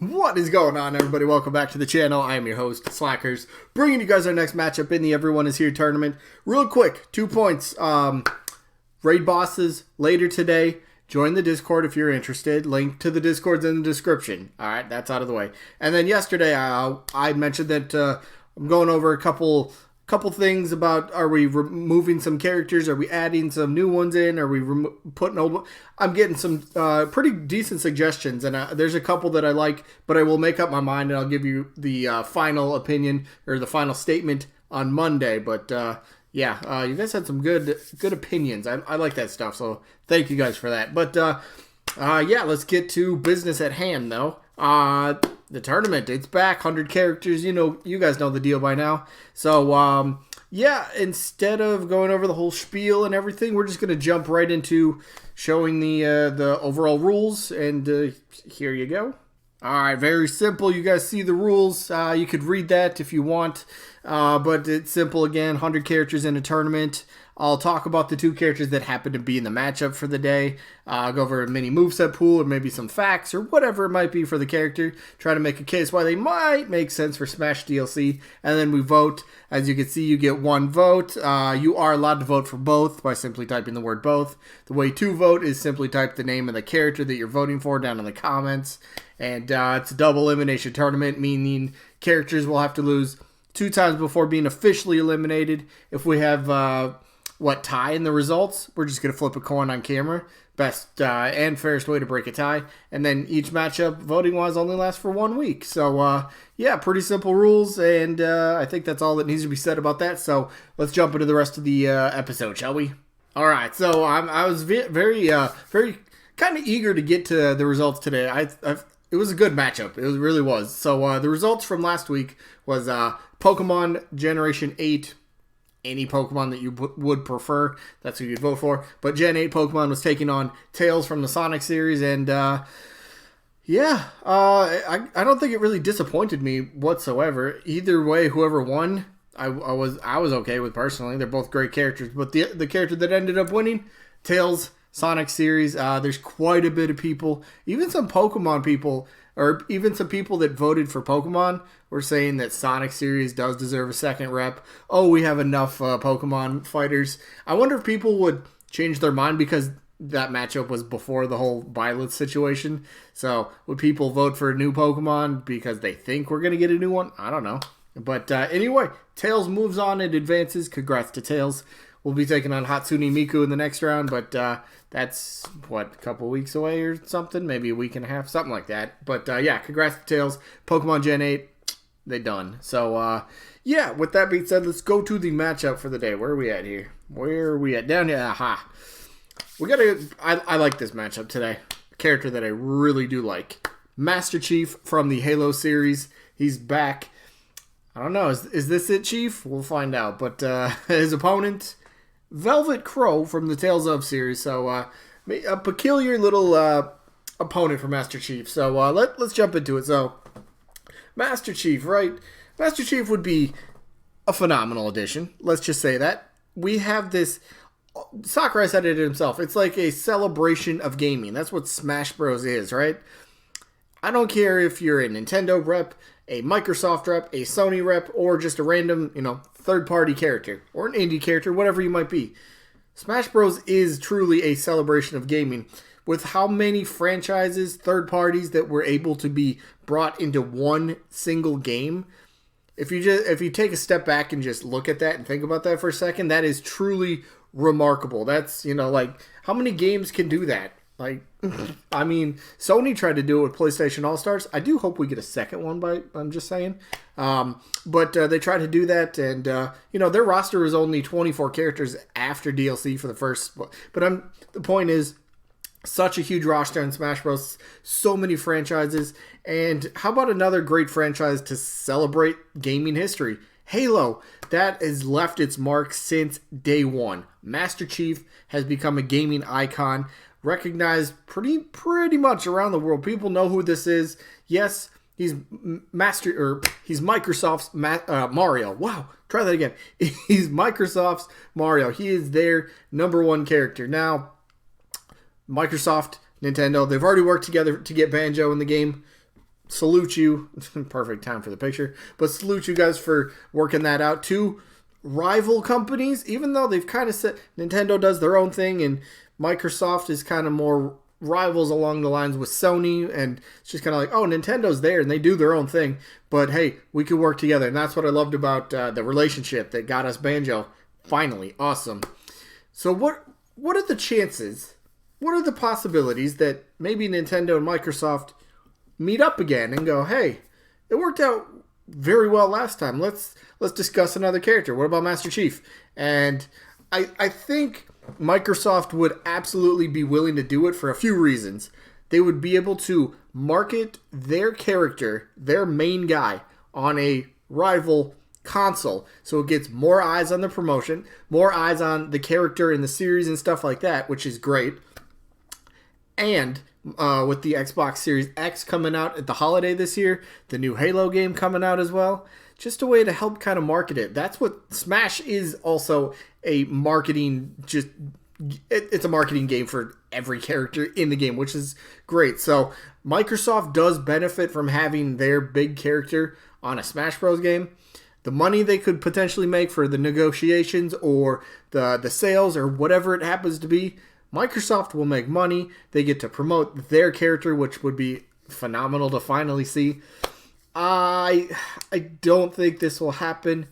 What is going on, everybody? Welcome back to the channel. I am your host, Slackers, bringing you guys our next matchup in the Everyone Is Here tournament. Real quick, 2 points. Raid bosses later today. Join the Discord if you're interested. Link to the Discord's in the description. All right, that's out of the way. And then yesterday, I mentioned that I'm going over a couple things about, are we removing some characters? Are we adding some new ones in? Are we putting old ones? I'm getting some pretty decent suggestions, and there's a couple that I like, but I will make up my mind, and I'll give you the final opinion or the final statement on Monday. But yeah, you guys had some good opinions. I like that stuff, so thank you guys for that. But yeah, let's get to business at hand, though. The tournament, it's back, 100 characters, you guys know the deal by now. So, yeah, instead of going over the whole spiel and everything, we're just going to jump right into showing the overall rules, and here you go. Alright, very simple. You guys see the rules. You could read that if you want, but it's simple again, 100 characters in a tournament. I'll talk about the 2 characters that happen to be in the matchup for the day. I'll go over a mini moveset pool or maybe some facts or whatever it might be for the character. Try to make a case why they might make sense for Smash DLC. And then we vote. As you can see, you get 1 vote. You are allowed to vote for both by simply typing the word both. The way to vote is simply type the name of the character that you're voting for down in the comments. And it's a double elimination tournament, meaning characters will have to lose 2 times before being officially eliminated. If we have tie in the results, we're just going to flip a coin on camera. Best and fairest way to break a tie. And then each matchup, voting-wise, only lasts for 1 week. So, yeah, pretty simple rules, and I think that's all that needs to be said about that. So let's jump into the rest of the episode, shall we? All right, so I was very kind of eager to get to the results today. It was a good matchup. It really was. So the results from last week was Pokemon Generation 8. Any Pokemon that you would prefer, that's who you'd vote for. But Gen 8 Pokemon was taking on Tails from the Sonic series, and yeah, I don't think it really disappointed me whatsoever. Either way, whoever won, I was okay with personally. They're both great characters, but the character that ended up winning, Tails, Sonic series, there's quite a bit of people, even some Pokemon people, or even some people that voted for Pokemon were saying that Sonic series does deserve a second rep. Oh, we have enough Pokemon fighters. I wonder if people would change their mind because that matchup was before the whole Violet situation. So would people vote for a new Pokemon because they think we're going to get a new one? I don't know. But anyway, Tails moves on and advances. Congrats to Tails. We'll be taking on Hatsune Miku in the next round, but that's, a couple weeks away or something? Maybe a week and a half, something like that. But yeah, congrats to Tails. Pokemon Gen 8, they done. So, yeah, with that being said, let's go to the matchup for the day. Where are we at here? Where are we at? Down here. Aha. I like this matchup today. A character that I really do like. Master Chief from the Halo series. He's back. I don't know. Is this it, Chief? We'll find out. But his opponent, Velvet Crowe from the Tales of series. So a peculiar little opponent for Master Chief. So let's jump into it. So Master Chief, right? Master Chief would be a phenomenal addition. Let's just say that. We have this, Sakurai said it himself, it's like a celebration of gaming. That's what Smash Bros. Is, right? I don't care if you're a Nintendo rep, a Microsoft rep, a Sony rep, or just a random, third-party character, or an indie character, whatever you might be. Smash Bros. Is truly a celebration of gaming. With how many franchises, third parties that were able to be brought into one single game, if you take a step back and just look at that and think about that for a second, that is truly remarkable. That's, how many games can do that? I mean, Sony tried to do it with PlayStation All-Stars. I do hope we get a second one, I'm just saying. But they tried to do that, and, their roster was only 24 characters after DLC for the first. But the point is, such a huge roster in Smash Bros. So many franchises. And how about another great franchise to celebrate gaming history? Halo. That has left its mark since day one. Master Chief has become a gaming icon, recognized pretty much around the world. People know who this is. Yes, he's Microsoft's Mario. Wow, try that again. He's Microsoft's Mario. He is their number one character. Now, Microsoft, Nintendo, they've already worked together to get Banjo in the game. salute you. Perfect time for the picture. But salute you guys for working that out. Two rival companies, even though they've kind of said Nintendo does their own thing and Microsoft is kind of more rivals along the lines with Sony, and it's just kind of like, oh, Nintendo's there and they do their own thing, but hey, we could work together. And that's what I loved about the relationship that got us Banjo. Finally, awesome. So what are the chances, what are the possibilities that maybe Nintendo and Microsoft meet up again and go, hey, it worked out very well last time. Let's discuss another character. What about Master Chief? And I think Microsoft would absolutely be willing to do it for a few reasons. They would be able to market their character, their main guy, on a rival console, so it gets more eyes on the promotion, more eyes on the character in the series and stuff like that, which is great. And with the Xbox Series X coming out at the holiday this year, the new Halo game coming out as well, just a way to help kind of market it. That's what Smash is, also a marketing, it's a marketing game for every character in the game, which is great. So Microsoft does benefit from having their big character on a Smash Bros. Game. The money they could potentially make for the negotiations or the sales or whatever it happens to be, Microsoft will make money. They get to promote their character, which would be phenomenal to finally see. I don't think this will happen,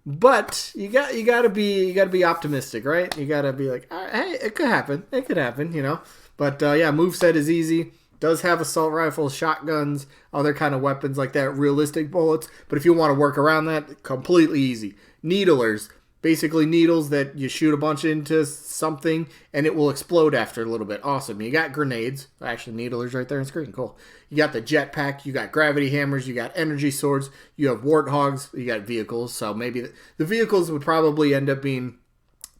but you gotta be optimistic, right? You gotta be like, hey, it could happen. It could happen, you know. But yeah, moveset is easy. Does have assault rifles, shotguns, other kind of weapons like that, realistic bullets. But if you want to work around that, completely easy. Needlers, basically needles that you shoot a bunch into something and it will explode after a little bit. Awesome. You got grenades. Actually, needlers right there on screen. Cool. You got the jetpack. You got gravity hammers. You got energy swords. You have warthogs. You got vehicles. So maybe the vehicles would probably end up being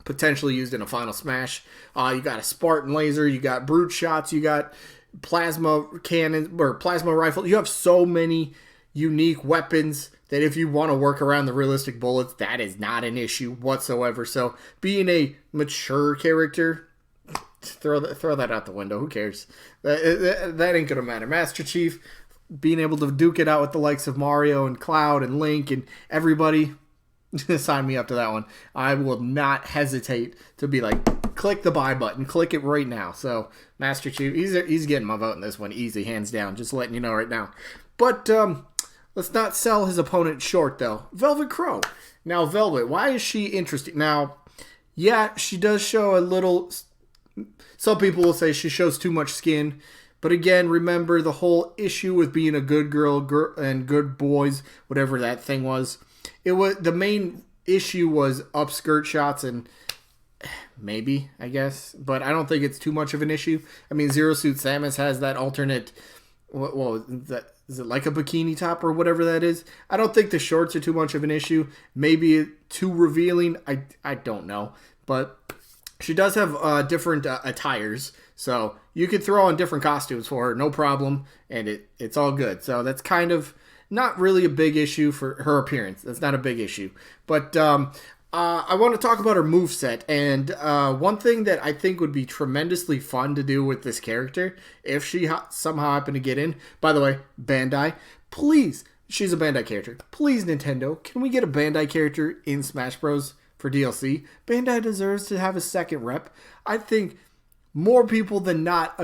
potentially used in a final Smash. You got a Spartan laser. You got brute shots. You got plasma cannons or plasma rifle. You have so many unique weapons that if you want to work around the realistic bullets, that is not an issue whatsoever. So being a mature character, throw that out the window. Who cares? That ain't gonna matter. Master Chief, being able to duke it out with the likes of Mario and Cloud and Link and everybody, sign me up to that one. I will not hesitate to be like, click the buy button, click it right now. So Master Chief, he's getting my vote in this one, easy, hands down. Just letting you know right now. But let's not sell his opponent short, though. Velvet Crowe. Now, Velvet, why is she interesting? Now, yeah, she does show a little. Some people will say she shows too much skin. But again, remember the whole issue with being a good girl and good boys, whatever that thing was. It was the main issue was upskirt shots and maybe, I guess, but I don't think it's too much of an issue. I mean, Zero Suit Samus has that alternate. Well, is it like a bikini top or whatever that is? I don't think the shorts are too much of an issue. Maybe too revealing. I don't know, but she does have different attires, so you could throw on different costumes for her, no problem, and it's all good. So that's kind of not really a big issue for her appearance. That's not a big issue. But I want to talk about her moveset. And one thing that I think would be tremendously fun to do with this character, if she somehow happened to get in. By the way, Bandai, please, she's a Bandai character. Please, Nintendo, can we get a Bandai character in Smash Bros. For DLC? Bandai deserves to have a second rep. I think more people than not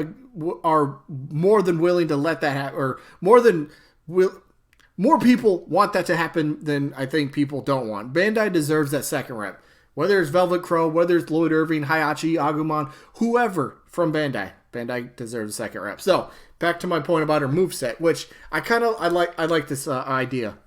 are more than willing to let that happen, or more people want that to happen than I think people don't want. Bandai deserves that second rep. Whether it's Velvet Crowe, whether it's Lloyd Irving, Hayachi, Agumon, whoever from Bandai. Bandai deserves a second rep. So, back to my point about her moveset, which I like this idea.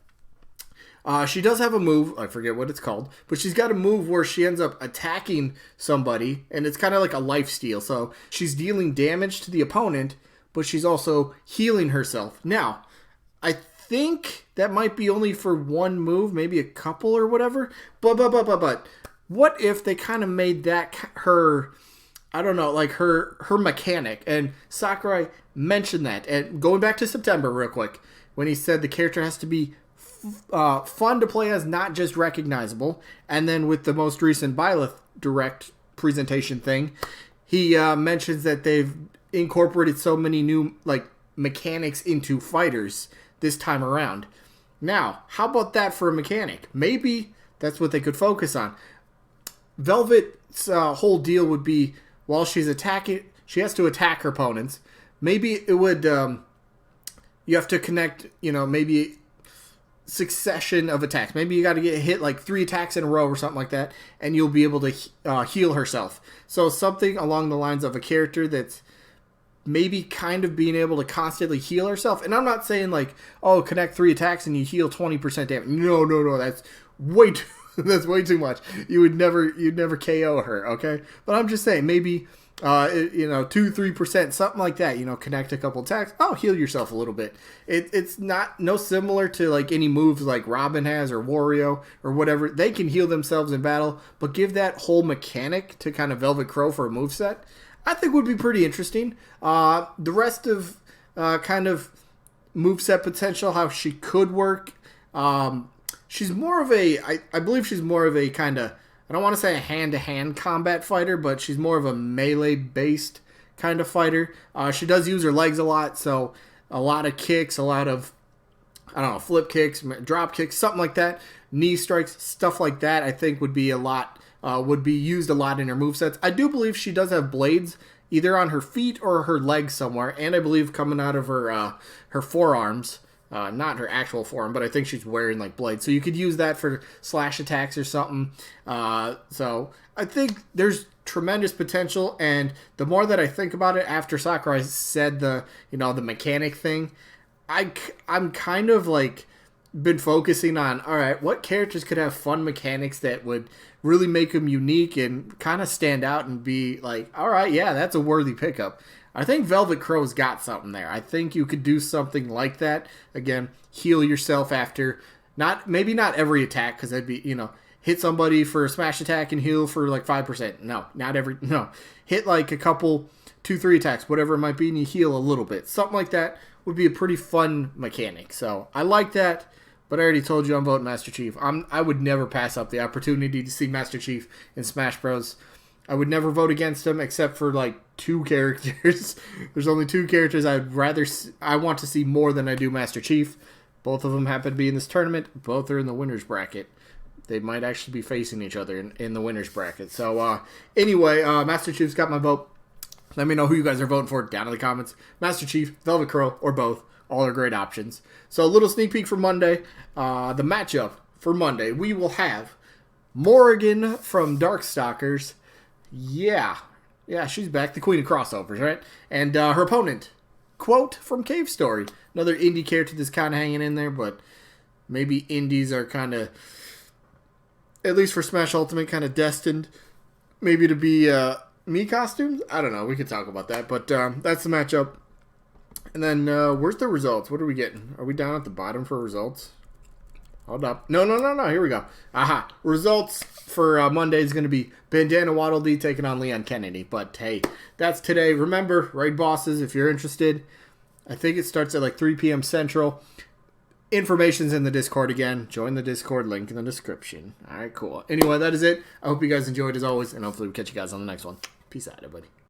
She does have a move, I forget what it's called, but she's got a move where she ends up attacking somebody, and it's kind of like a lifesteal. So, she's dealing damage to the opponent, but she's also healing herself. Now, I think that might be only for one move, maybe a couple or whatever. But what if they kind of made that her, I don't know, like her mechanic? And Sakurai mentioned that. And going back to September real quick, when he said the character has to be fun to play as, not just recognizable. And then with the most recent Byleth Direct presentation thing, he mentions that they've incorporated so many new, like, mechanics into fighters this time around. Now, how about that for a mechanic? Maybe that's what they could focus on. Velvet's whole deal would be, while she's attacking, she has to attack her opponents. Maybe it would, you have to connect, maybe succession of attacks. Maybe you got to get hit like 3 attacks in a row or something like that, and you'll be able to heal herself. So something along the lines of a character that's maybe kind of being able to constantly heal herself. And I'm not saying like, oh, connect 3 attacks and you heal 20% damage. No, that's way too that's way too much. You'd never KO her, okay? But I'm just saying maybe 2-3%, something like that, connect a couple attacks. Oh, heal yourself a little bit. It's no similar to like any moves like Robin has or Wario or whatever. They can heal themselves in battle, but give that whole mechanic to kind of Velvet Crowe for a moveset, I think would be pretty interesting. The rest of kind of moveset potential, how she could work. She's more of I believe she's more of a kind of, I don't want to say a hand-to-hand combat fighter, but she's more of a melee-based kind of fighter. She does use her legs a lot, so a lot of kicks, a lot of, flip kicks, drop kicks, something like that. Knee strikes, stuff like that, I think would be would be used a lot in her movesets. I do believe she does have blades, either on her feet or her legs somewhere, and I believe coming out of her forearms. Not her actual forearm, but I think she's wearing like blades. So you could use that for slash attacks or something. So I think there's tremendous potential. And the more that I think about it after Sakurai said the mechanic thing, I'm kind of like been focusing on, all right, what characters could have fun mechanics that would really make them unique and kind of stand out and be like, all right, yeah, that's a worthy pickup. I think Velvet Crowe's got something there. I think you could do something like that. Again, heal yourself after, maybe not every attack, because that'd be, hit somebody for a smash attack and heal for like 5%. No. Hit like a couple, 2-3 attacks, whatever it might be, and you heal a little bit. Something like that would be a pretty fun mechanic. So I like that, but I already told you I'm voting Master Chief. I would never pass up the opportunity to see Master Chief in Smash Bros. I would never vote against him except for like 2 characters. There's only 2 characters I want to see more than I do Master Chief. Both of them happen to be in this tournament. Both are in the winner's bracket. They might actually be facing each other in the winner's bracket. So anyway, Master Chief's got my vote. Let me know who you guys are voting for down in the comments. Master Chief, Velvet Crowe, or both. All are great options. So a little sneak peek for Monday. The matchup for Monday, we will have Morrigan from Darkstalkers. Yeah, she's back. The queen of crossovers, right? And her opponent, Quote from Cave Story. Another indie character that's kind of hanging in there, but maybe indies are kind of, at least for Smash Ultimate, kind of destined maybe to be Mii costumes? I don't know. We could talk about that, but that's the matchup. And then where's the results? What are we getting? Are we down at the bottom for results? Hold up. No. Here we go. Aha. Results for Monday is going to be Bandana Waddle Dee taking on Leon Kennedy. But hey, that's today. Remember, raid bosses, if you're interested, I think it starts at like 3 p.m. Central. Information's in the Discord again. Join the Discord, link in the description. All right, cool. Anyway, that is it. I hope you guys enjoyed as always, and hopefully we'll catch you guys on the next one. Peace out, everybody.